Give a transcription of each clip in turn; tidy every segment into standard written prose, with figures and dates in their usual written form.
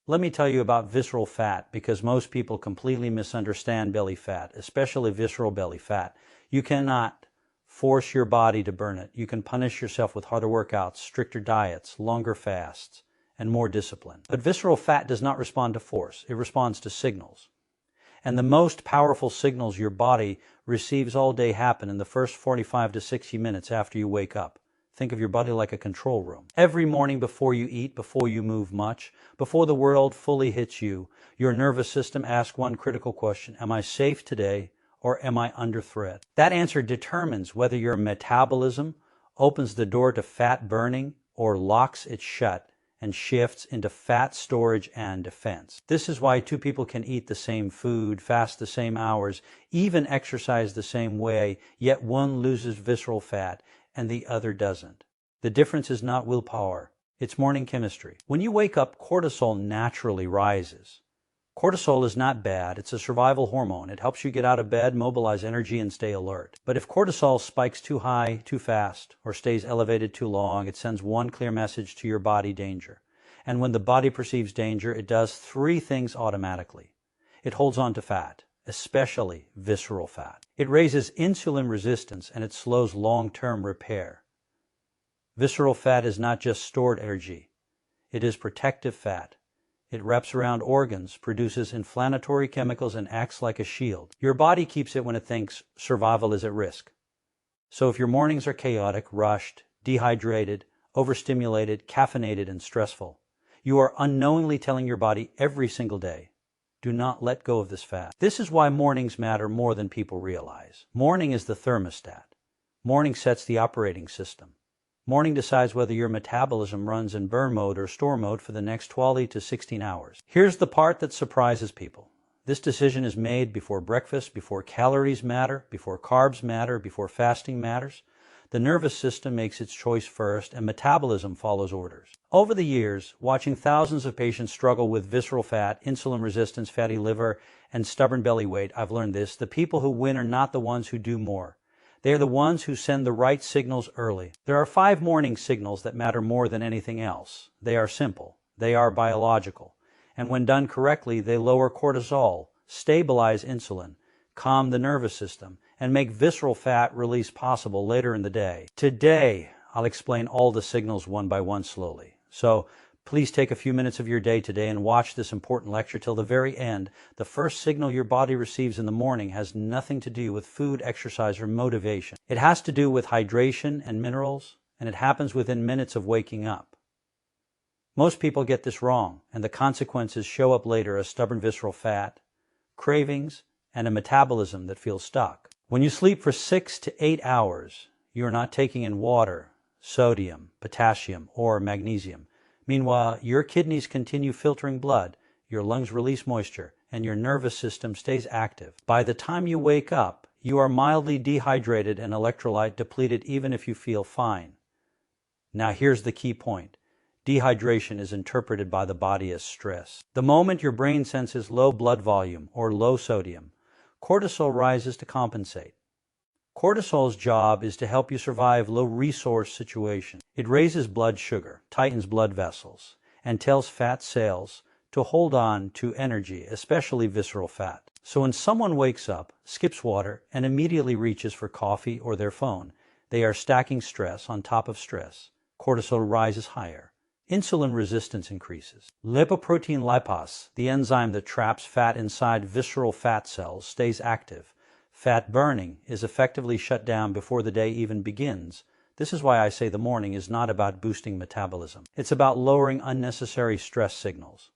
Let me tell you about visceral fat because most people completely misunderstand belly fat, especially visceral belly fat. You cannot force your body to burn it. You can punish yourself with harder workouts, stricter diets, longer fasts, and more discipline. But visceral fat does not respond to force. It responds to signals. And the most powerful signals your body receives all day happen in the first 45 to 60 minutes after you wake up. Think of your body like a control room. Every morning before you eat, before you move much, before the world fully hits you, your nervous system asks one critical question: am I safe today or am I under threat? That answer determines whether your metabolism opens the door to fat burning or locks it shut and shifts into fat storage and defense. This is why two people can eat the same food, fast the same hours, even exercise the same way, yet one loses visceral fat and the other doesn't. The difference is not willpower, it's morning chemistry. When you wake up, cortisol naturally rises. Cortisol is not bad, it's a survival hormone. It helps you get out of bed, mobilize energy, and stay alert. But if cortisol spikes too high, too fast, or stays elevated too long, it sends one clear message to your body: danger. And when the body perceives danger, it does three things automatically. It holds on to fat, especially visceral fat. It raises insulin resistance and it slows long-term repair. Visceral fat is not just stored energy. It is protective fat. It wraps around organs, produces inflammatory chemicals, and acts like a shield. Your body keeps it when it thinks survival is at risk. So if your mornings are chaotic, rushed, dehydrated, overstimulated, caffeinated, and stressful, you are unknowingly telling your body every single day, do not let go of this fat. This is why mornings matter more than people realize. Morning is the thermostat. Morning sets the operating system. Morning decides whether your metabolism runs in burn mode or store mode for the next 12 to 16 hours. Here's the part that surprises people. This decision is made before breakfast, before calories matter, before carbs matter, before fasting matters. The nervous system makes its choice first, and metabolism follows orders. Over the years, watching thousands of patients struggle with visceral fat, insulin resistance, fatty liver, and stubborn belly weight, I've learned this: the people who win are not the ones who do more. They are the ones who send the right signals early. There are 5 morning signals that matter more than anything else. They are simple. They are biological. And when done correctly, they lower cortisol, stabilize insulin, calm the nervous system, and make visceral fat release possible later in the day. Today, I'll explain all the signals one by one slowly. So please take a few minutes of your day today and watch this important lecture till the very end. The first signal your body receives in the morning has nothing to do with food, exercise, or motivation. It has to do with hydration and minerals, and it happens within minutes of waking up. Most people get this wrong, and the consequences show up later as stubborn visceral fat, cravings, and a metabolism that feels stuck. When you sleep for 6 to 8 hours, you are not taking in water, sodium, potassium, or magnesium. Meanwhile, your kidneys continue filtering blood, your lungs release moisture, and your nervous system stays active. By the time you wake up, you are mildly dehydrated and electrolyte depleted even if you feel fine. Now here's the key point. Dehydration is interpreted by the body as stress. The moment your brain senses low blood volume or low sodium, cortisol rises to compensate. Cortisol's job is to help you survive low-resource situations. It raises blood sugar, tightens blood vessels, and tells fat cells to hold on to energy, especially visceral fat. So when someone wakes up, skips water, and immediately reaches for coffee or their phone, they are stacking stress on top of stress. Cortisol rises higher. Insulin resistance increases. Lipoprotein lipase, the enzyme that traps fat inside visceral fat cells, stays active. Fat burning is effectively shut down before the day even begins. This is why I say the morning is not about boosting metabolism. It's about lowering unnecessary stress signals.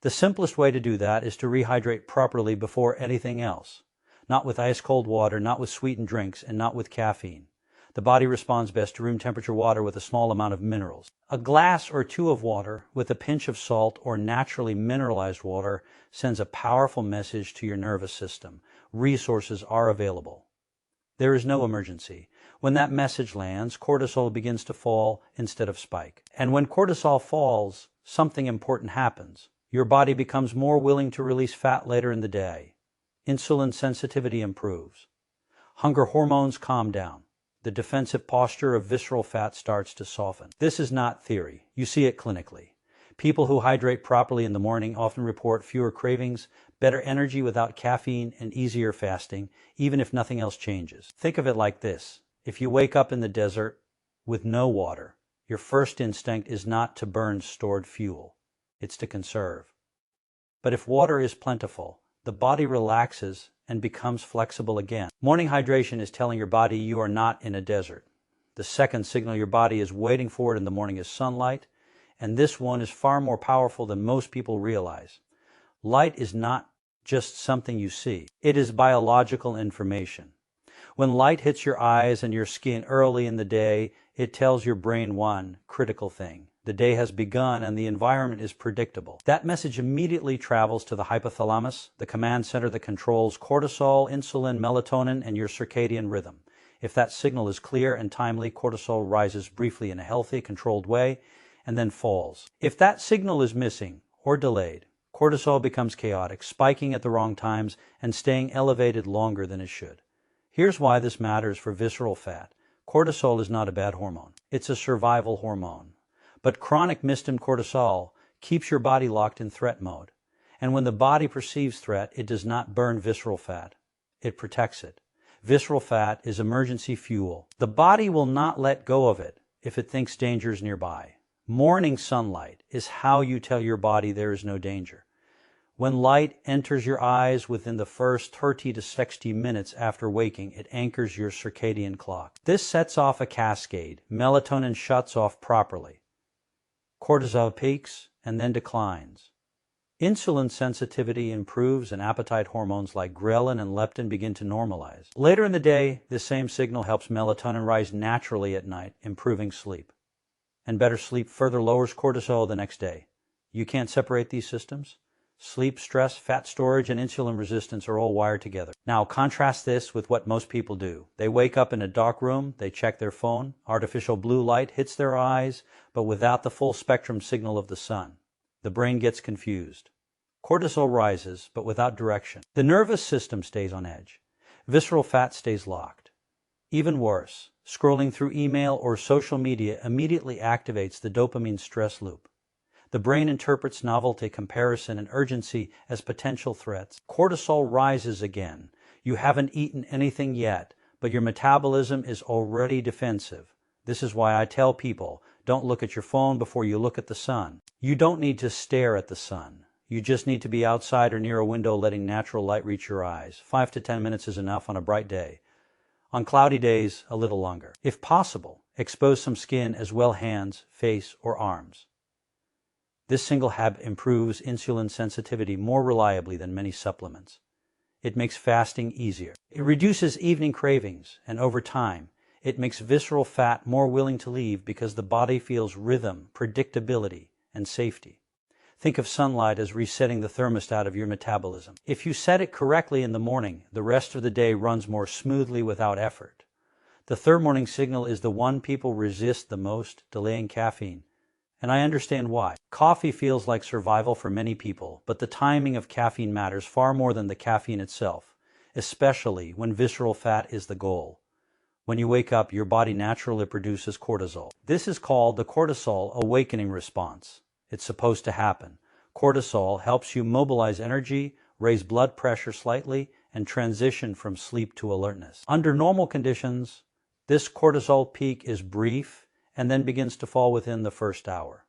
The simplest way to do that is to rehydrate properly before anything else. Not with ice-cold water, not with sweetened drinks, and not with caffeine. The body responds best to room temperature water with a small amount of minerals. A glass or 2 of water with a pinch of salt or naturally mineralized water sends a powerful message to your nervous system. Resources are available. There is no emergency. When that message lands, cortisol begins to fall instead of spike. And when cortisol falls, something important happens. Your body becomes more willing to release fat later in the day. Insulin sensitivity improves. Hunger hormones calm down. The defensive posture of visceral fat starts to soften. This is not theory. You see it clinically. People who hydrate properly in the morning often report fewer cravings, better energy without caffeine, and easier fasting, even if nothing else changes. Think of it like this. If you wake up in the desert with no water, your first instinct is not to burn stored fuel. It's to conserve. But if water is plentiful, the body relaxes and becomes flexible again. Morning hydration is telling your body you are not in a desert. The second signal your body is waiting for in the morning is sunlight, and this one is far more powerful than most people realize. Light is not just something you see. It is biological information. When light hits your eyes and your skin early in the day, it tells your brain one critical thing. The day has begun and the environment is predictable. That message immediately travels to the hypothalamus, the command center that controls cortisol, insulin, melatonin, and your circadian rhythm. If that signal is clear and timely, cortisol rises briefly in a healthy, controlled way and then falls. If that signal is missing or delayed, cortisol becomes chaotic, spiking at the wrong times and staying elevated longer than it should. Here's why this matters for visceral fat. Cortisol is not a bad hormone. It's a survival hormone. But chronic misstimed cortisol keeps your body locked in threat mode. And when the body perceives threat, it does not burn visceral fat. It protects it. Visceral fat is emergency fuel. The body will not let go of it if it thinks danger is nearby. Morning sunlight is how you tell your body there is no danger. When light enters your eyes within the first 30 to 60 minutes after waking, it anchors your circadian clock. This sets off a cascade. Melatonin shuts off properly. Cortisol peaks and then declines. Insulin sensitivity improves and appetite hormones like ghrelin and leptin begin to normalize. Later in the day, this same signal helps melatonin rise naturally at night, improving sleep. And better sleep further lowers cortisol the next day. You can't separate these systems? Sleep, stress, fat storage, and insulin resistance are all wired together. Now, contrast this with what most people do. They wake up in a dark room, they check their phone, artificial blue light hits their eyes, but without the full spectrum signal of the sun. The brain gets confused. Cortisol rises, but without direction. The nervous system stays on edge. Visceral fat stays locked. Even worse, scrolling through email or social media immediately activates the dopamine stress loop. The brain interprets novelty, comparison, and urgency as potential threats. Cortisol rises again. You haven't eaten anything yet, but your metabolism is already defensive. This is why I tell people, don't look at your phone before you look at the sun. You don't need to stare at the sun. You just need to be outside or near a window letting natural light reach your eyes. 5 to 10 minutes is enough on a bright day. On cloudy days, a little longer. If possible, expose some skin as well, hands, face, or arms. This single habit improves insulin sensitivity more reliably than many supplements. It makes fasting easier. It reduces evening cravings, and over time, it makes visceral fat more willing to leave because the body feels rhythm, predictability, and safety. Think of sunlight as resetting the thermostat of your metabolism. If you set it correctly in the morning, the rest of the day runs more smoothly without effort. The third morning signal is the one people resist the most, delaying caffeine. And I understand why. Coffee feels like survival for many people, but the timing of caffeine matters far more than the caffeine itself, especially when visceral fat is the goal. When you wake up, your body naturally produces cortisol. This is called the cortisol awakening response. It's supposed to happen. Cortisol helps you mobilize energy, raise blood pressure slightly, and transition from sleep to alertness. Under normal conditions, this cortisol peak is brief and then begins to fall within the first hour.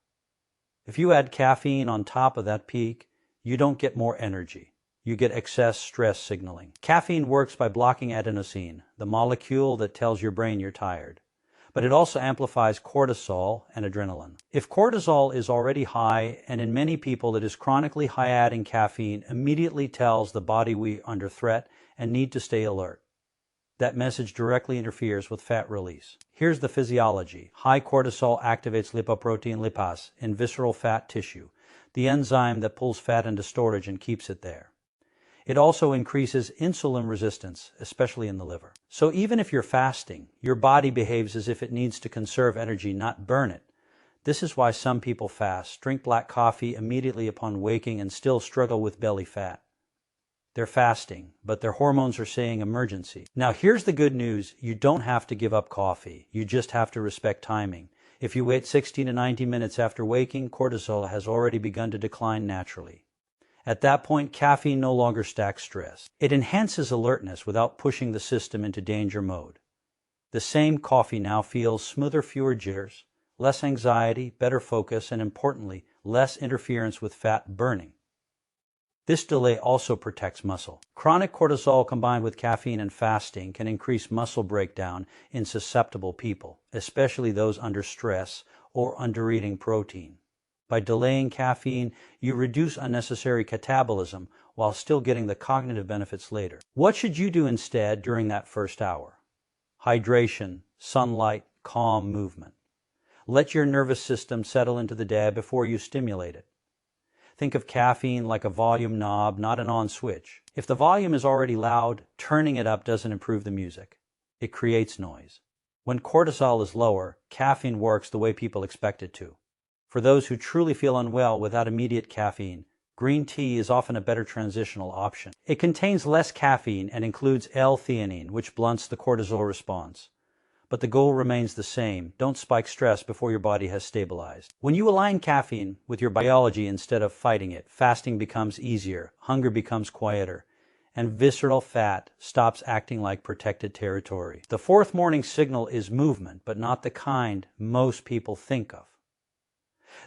If you add caffeine on top of that peak, you don't get more energy. You get excess stress signaling. Caffeine works by blocking adenosine, the molecule that tells your brain you're tired. But it also amplifies cortisol and adrenaline. If cortisol is already high, and in many people it is chronically high, adding caffeine immediately tells the body we are under threat and need to stay alert. That message directly interferes with fat release. Here's the physiology. High cortisol activates lipoprotein lipase in visceral fat tissue, the enzyme that pulls fat into storage and keeps it there. It also increases insulin resistance, especially in the liver. So even if you're fasting, your body behaves as if it needs to conserve energy, not burn it. This is why some people fast, drink black coffee immediately upon waking, and still struggle with belly fat. They're fasting, but their hormones are saying emergency. Now here's the good news. You don't have to give up coffee. You just have to respect timing. If you wait 60 to 90 minutes after waking, cortisol has already begun to decline naturally. At that point, caffeine no longer stacks stress. It enhances alertness without pushing the system into danger mode. The same coffee now feels smoother, fewer jitters, less anxiety, better focus, and importantly, less interference with fat burning. This delay also protects muscle. Chronic cortisol combined with caffeine and fasting can increase muscle breakdown in susceptible people, especially those under stress or under eating protein. By delaying caffeine, you reduce unnecessary catabolism while still getting the cognitive benefits later. What should you do instead during that first hour? Hydration, sunlight, calm movement. Let your nervous system settle into the day before you stimulate it. Think of caffeine like a volume knob, not an on switch. If the volume is already loud, turning it up doesn't improve the music. It creates noise. When cortisol is lower, caffeine works the way people expect it to. For those who truly feel unwell without immediate caffeine, green tea is often a better transitional option. It contains less caffeine and includes L-theanine, which blunts the cortisol response. But the goal remains the same. Don't spike stress before your body has stabilized. When you align caffeine with your biology instead of fighting it, fasting becomes easier, hunger becomes quieter, and visceral fat stops acting like protected territory. The fourth morning signal is movement, but not the kind most people think of.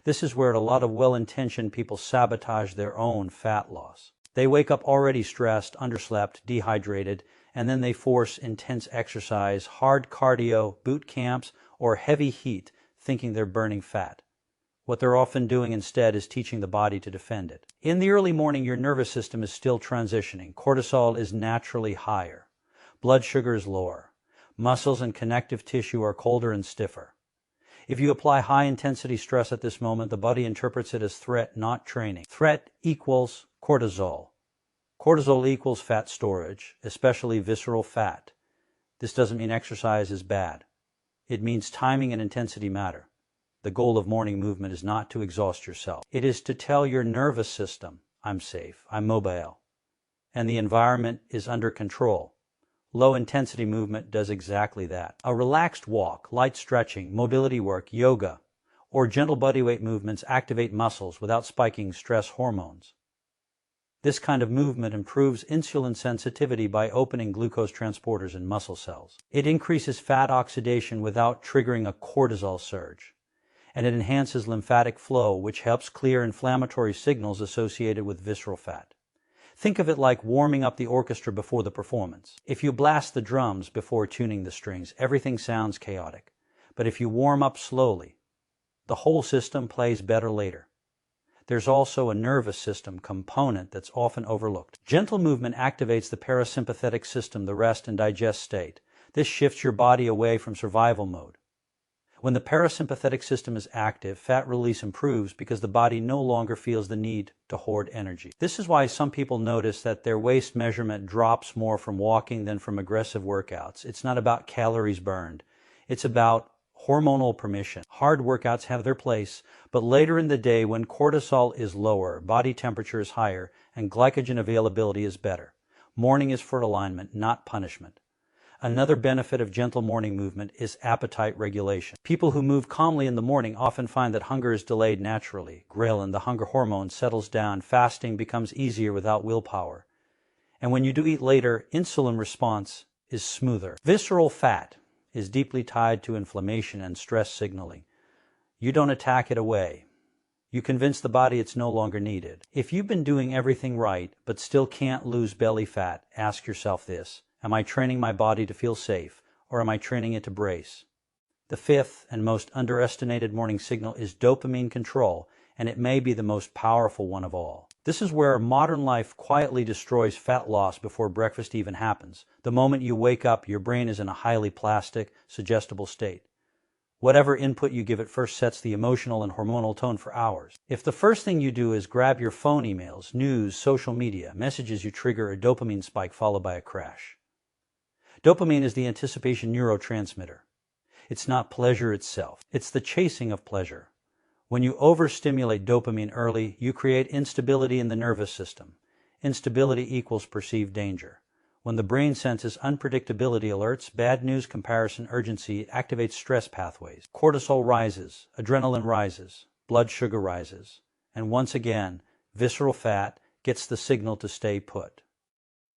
This is where a lot of well-intentioned people sabotage their own fat loss. They wake up already stressed, underslept, dehydrated, and then they force intense exercise, hard cardio, boot camps, or heavy heat, thinking they're burning fat. What they're often doing instead is teaching the body to defend it. In the early morning, your nervous system is still transitioning. Cortisol is naturally higher. Blood sugar is lower. Muscles and connective tissue are colder and stiffer. If you apply high-intensity stress at this moment, the body interprets it as threat, not training. Threat equals cortisol. Cortisol equals fat storage, especially visceral fat. This doesn't mean exercise is bad. It means timing and intensity matter. The goal of morning movement is not to exhaust yourself. It is to tell your nervous system, I'm safe, I'm mobile, and the environment is under control. Low-intensity movement does exactly that. A relaxed walk, light stretching, mobility work, yoga, or gentle bodyweight movements activate muscles without spiking stress hormones. This kind of movement improves insulin sensitivity by opening glucose transporters in muscle cells. It increases fat oxidation without triggering a cortisol surge. And it enhances lymphatic flow, which helps clear inflammatory signals associated with visceral fat. Think of it like warming up the orchestra before the performance. If you blast the drums before tuning the strings, everything sounds chaotic. But if you warm up slowly, the whole system plays better later. There's also a nervous system component that's often overlooked. Gentle movement activates the parasympathetic system, the rest and digest state. This shifts your body away from survival mode. When the parasympathetic system is active, fat release improves because the body no longer feels the need to hoard energy. This is why some people notice that their waist measurement drops more from walking than from aggressive workouts. It's not about calories burned. It's about hormonal permission. Hard workouts have their place, but later in the day when cortisol is lower, body temperature is higher, and glycogen availability is better. Morning is for alignment, not punishment. Another benefit of gentle morning movement is appetite regulation. People who move calmly in the morning often find that hunger is delayed naturally. Ghrelin, the hunger hormone, settles down. Fasting becomes easier without willpower. And when you do eat later, insulin response is smoother. Visceral fat is deeply tied to inflammation and stress signaling. You don't attack it away. You convince the body it's no longer needed. If you've been doing everything right but still can't lose belly fat, ask yourself this. Am I training my body to feel safe, or am I training it to brace? The fifth and most underestimated morning signal is dopamine control, and it may be the most powerful one of all. This is where modern life quietly destroys fat loss before breakfast even happens. The moment you wake up, your brain is in a highly plastic, suggestible state. Whatever input you give it first sets the emotional and hormonal tone for hours. If the first thing you do is grab your phone, emails, news, social media, messages, you trigger a dopamine spike followed by a crash. Dopamine is the anticipation neurotransmitter. It's not pleasure itself. It's the chasing of pleasure. When you overstimulate dopamine early, you create instability in the nervous system. Instability equals perceived danger. When the brain senses unpredictability alerts, bad news, comparison, urgency, it activates stress pathways. Cortisol rises, adrenaline rises, blood sugar rises, and once again, visceral fat gets the signal to stay put.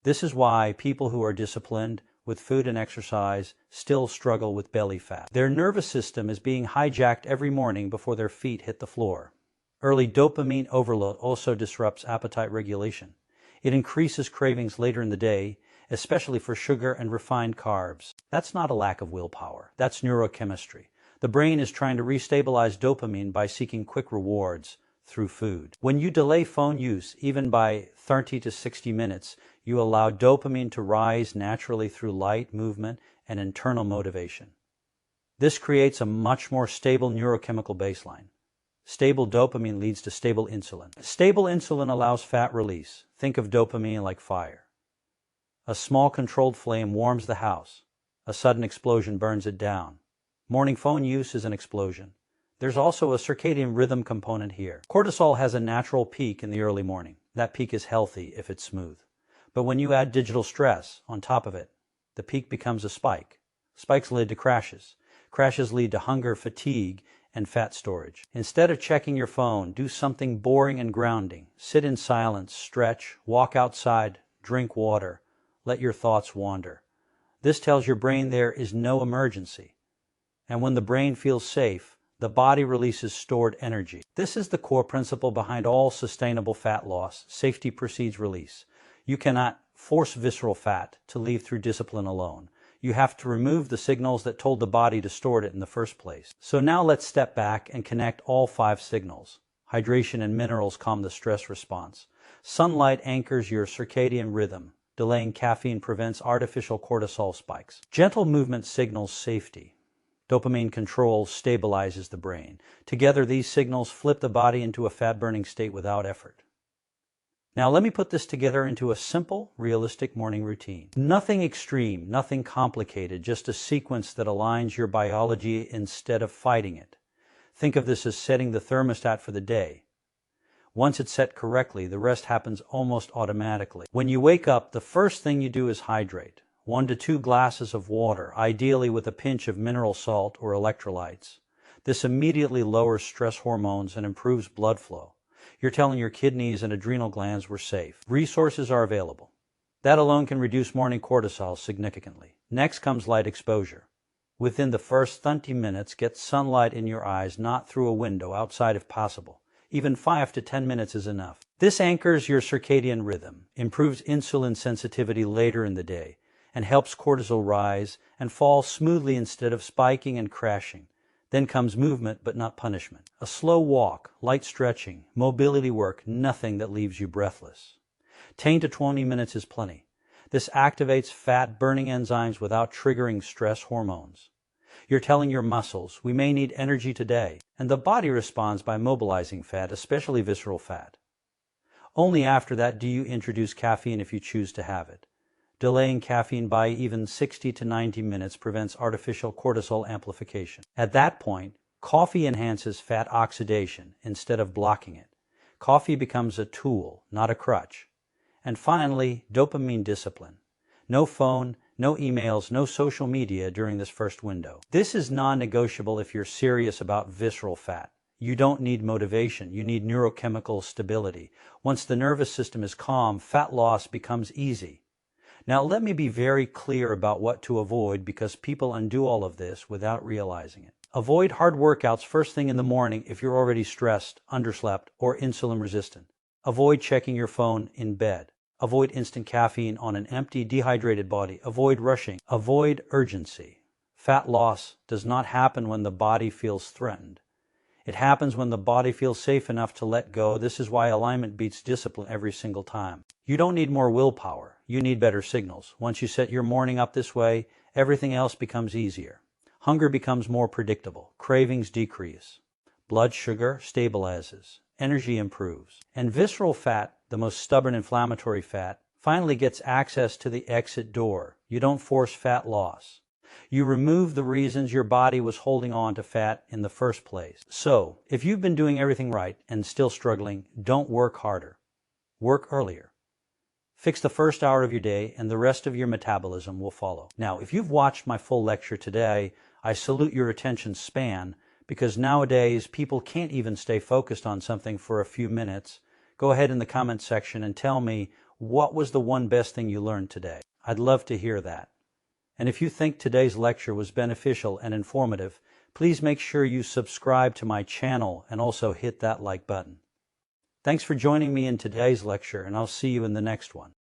This is why people who are disciplined with food and exercise still struggle with belly fat. Their nervous system is being hijacked every morning before their feet hit the floor. Early dopamine overload also disrupts appetite regulation. It increases cravings later in the day, especially for sugar and refined carbs. That's not a lack of willpower. That's neurochemistry. The brain is trying to restabilize dopamine by seeking quick rewards through food. When you delay phone use, even by 30 to 60 minutes, you allow dopamine to rise naturally through light, movement, and internal motivation. This creates a much more stable neurochemical baseline. Stable dopamine leads to stable insulin. Stable insulin allows fat release. Think of dopamine like fire. A small controlled flame warms the house. A sudden explosion burns it down. Morning phone use is an explosion. There's also a circadian rhythm component here. Cortisol has a natural peak in the early morning. That peak is healthy if it's smooth. But when you add digital stress on top of it, the peak becomes a spike. Spikes lead to crashes. Crashes lead to hunger, fatigue, and fat storage. Instead of checking your phone, do something boring and grounding. Sit in silence, stretch, walk outside, drink water. Let your thoughts wander. This tells your brain there is no emergency. And when the brain feels safe, the body releases stored energy. This is the core principle behind all sustainable fat loss. Safety precedes release. You cannot force visceral fat to leave through discipline alone. You have to remove the signals that told the body to store it in the first place. So now let's step back and connect all 5 signals. Hydration and minerals calm the stress response. Sunlight anchors your circadian rhythm. Delaying caffeine prevents artificial cortisol spikes. Gentle movement signals safety. Dopamine control stabilizes the brain. Together, these signals flip the body into a fat-burning state without effort. Now let me put this together into a simple, realistic morning routine. Nothing extreme, nothing complicated, just a sequence that aligns your biology instead of fighting it. Think of this as setting the thermostat for the day. Once it's set correctly, the rest happens almost automatically. When you wake up, the first thing you do is hydrate. 1 to 2 glasses of water, ideally with a pinch of mineral salt or electrolytes. This immediately lowers stress hormones and improves blood flow. You're telling your kidneys and adrenal glands we're safe. Resources are available. That alone can reduce morning cortisol significantly. Next comes light exposure. Within the first 30 minutes, get sunlight in your eyes, not through a window, outside if possible. Even 5 to 10 minutes is enough. This anchors your circadian rhythm, improves insulin sensitivity later in the day, and helps cortisol rise and fall smoothly instead of spiking and crashing. Then comes movement, but not punishment. A slow walk, light stretching, mobility work, nothing that leaves you breathless. 10 to 20 minutes is plenty. This activates fat-burning enzymes without triggering stress hormones. You're telling your muscles, we may need energy today, and the body responds by mobilizing fat, especially visceral fat. Only after that do you introduce caffeine if you choose to have it. Delaying caffeine by even 60 to 90 minutes prevents artificial cortisol amplification. At that point, coffee enhances fat oxidation instead of blocking it. Coffee becomes a tool, not a crutch. And finally, dopamine discipline. No phone, no emails, no social media during this first window. This is non-negotiable if you're serious about visceral fat. You don't need motivation, you need neurochemical stability. Once the nervous system is calm, fat loss becomes easy. Now let me be very clear about what to avoid, because people undo all of this without realizing it. Avoid hard workouts first thing in the morning if you're already stressed, underslept, or insulin resistant. Avoid checking your phone in bed. Avoid instant caffeine on an empty, dehydrated body. Avoid rushing. Avoid urgency. Fat loss does not happen when the body feels threatened. It happens when the body feels safe enough to let go. This is why alignment beats discipline every single time. You don't need more willpower. You need better signals. Once you set your morning up this way, everything else becomes easier. Hunger becomes more predictable. Cravings decrease. Blood sugar stabilizes. Energy improves. And visceral fat, the most stubborn inflammatory fat, finally gets access to the exit door. You don't force fat loss. You remove the reasons your body was holding on to fat in the first place. So, if you've been doing everything right and still struggling, don't work harder. Work earlier. Fix the first hour of your day and the rest of your metabolism will follow. Now, if you've watched my full lecture today, I salute your attention span because nowadays people can't even stay focused on something for a few minutes. Go ahead in the comment section and tell me what was the one best thing you learned today. I'd love to hear that. And if you think today's lecture was beneficial and informative, please make sure you subscribe to my channel and also hit that like button. Thanks for joining me in today's lecture, and I'll see you in the next one.